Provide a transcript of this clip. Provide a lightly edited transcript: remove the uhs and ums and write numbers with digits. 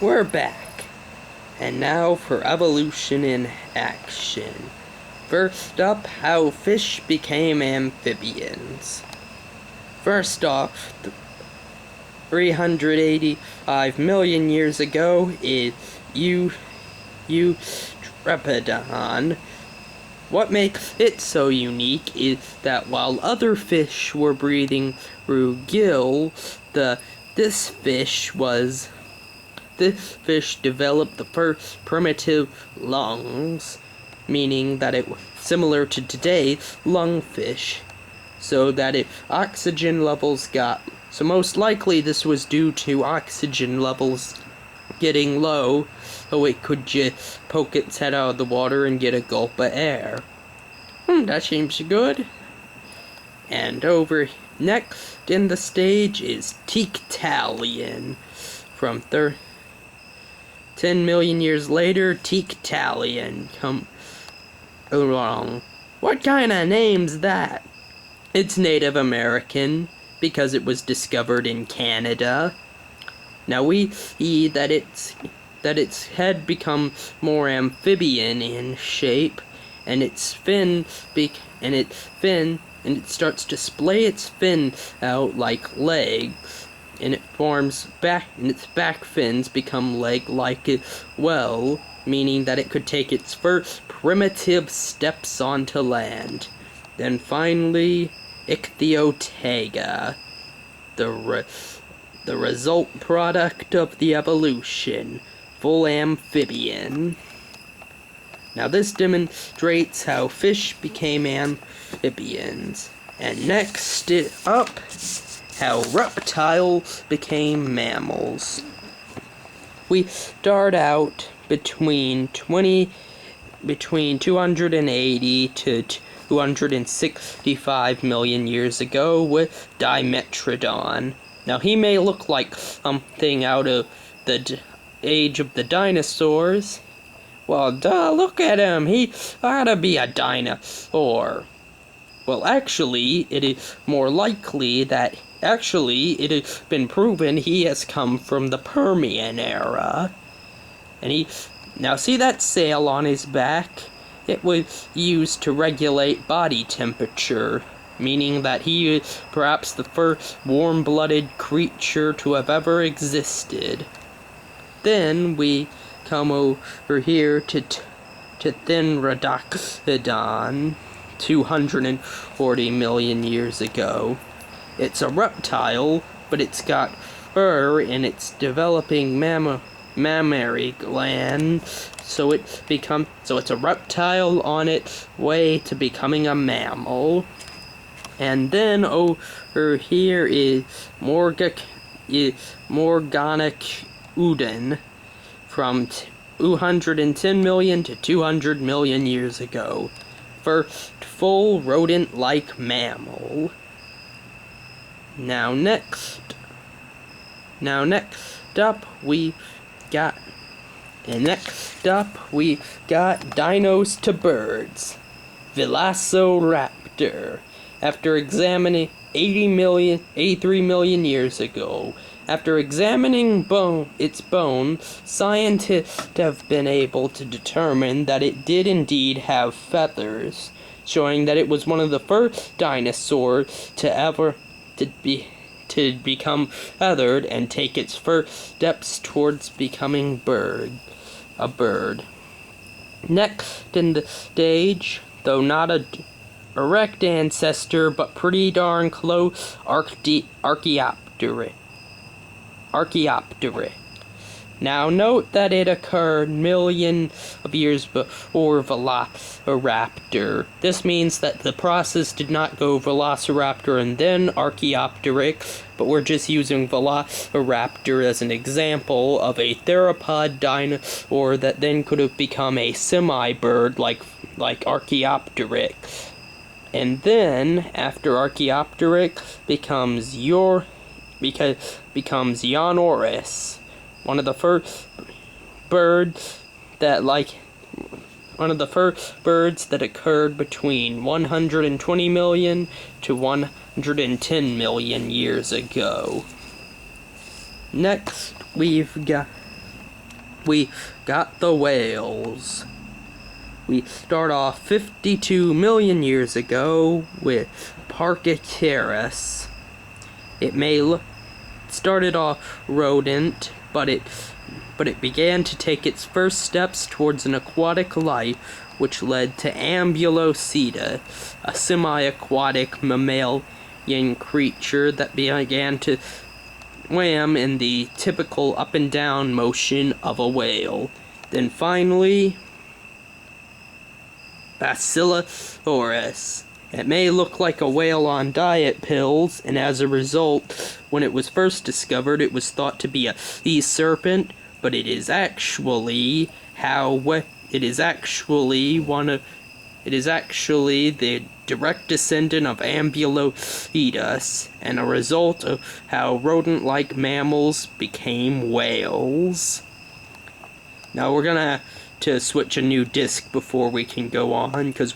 We're back, and now for evolution in action. First up, how fish became amphibians. First off, 385 million years ago is Eutrepidon. What makes it so unique is that while other fish were breathing through gills, this fish developed the first primitive lungs, meaning that it was similar to today's lungfish, so most likely this was due to oxygen levels getting low, so it could just poke its head out of the water and get a gulp of air. That seems good. And over next in the stage is Tiktaalian. From 10 million years later, Tiktaalian come along. What kind of name's that? It's Native American, because it was discovered in Canada. Now we see that its head becomes more amphibian in shape, and it starts to splay its fin out like legs, and its back fins become leg-like as well, meaning that it could take its first primitive steps onto land. Then finally, Ichthyotega, the result product of the evolution, full amphibian. Now this demonstrates how fish became amphibians. And next up, how reptiles became mammals. We start out between 280 to 265 million years ago with Dimetrodon. Now he may look like something out of the age of the dinosaurs. Well, duh, look at him, he ought to be a dinosaur. Well, actually, it is more likely that it has been proven he has come from the Permian era. And now see that sail on his back? It was used to regulate body temperature, meaning that he is perhaps the first warm-blooded creature to have ever existed. Then we come over here to Thenrodoxodon, 240 million years ago. It's a reptile, but it's got fur in its developing mammary gland, so it's a reptile on its way to becoming a mammal. And then over here is Morganic-Udon, from 210 million to 200 million years ago. First full rodent-like mammal. Now next up we've got dinos to birds. Velociraptor. After examining 83 million years ago, after examining its bones, scientists have been able to determine that it did indeed have feathers, showing that it was one of the first dinosaurs to become feathered and take its first steps towards becoming a bird. Next in the stage, though not a direct ancestor, but pretty darn close, Archaeopteryx. Now note that it occurred millions of years before Velociraptor. This means that the process did not go Velociraptor and then Archaeopteryx, but we're just using Velociraptor as an example of a theropod dinosaur that then could have become a semi-bird like Archaeopteryx. And then, after Archaeopteryx becomes Ionoris, one of the first birds that occurred between 120 million to 110 million years ago. Next, we've got we got the whales. We start off 52 million years ago with Parkiceras. It started off rodent, but it began to take its first steps towards an aquatic life, which led to Ambuloceta, a semi-aquatic mammalian creature that began to swim in the typical up and down motion of a whale. Then finally, Basilosaurus. It may look like a whale on diet pills, and as a result, when it was first discovered, it was thought to be a sea serpent, but it is actually the direct descendant of Ambulocetus, and a result of how rodent-like mammals became whales. Now we're gonna to switch a new disc before we can go on, because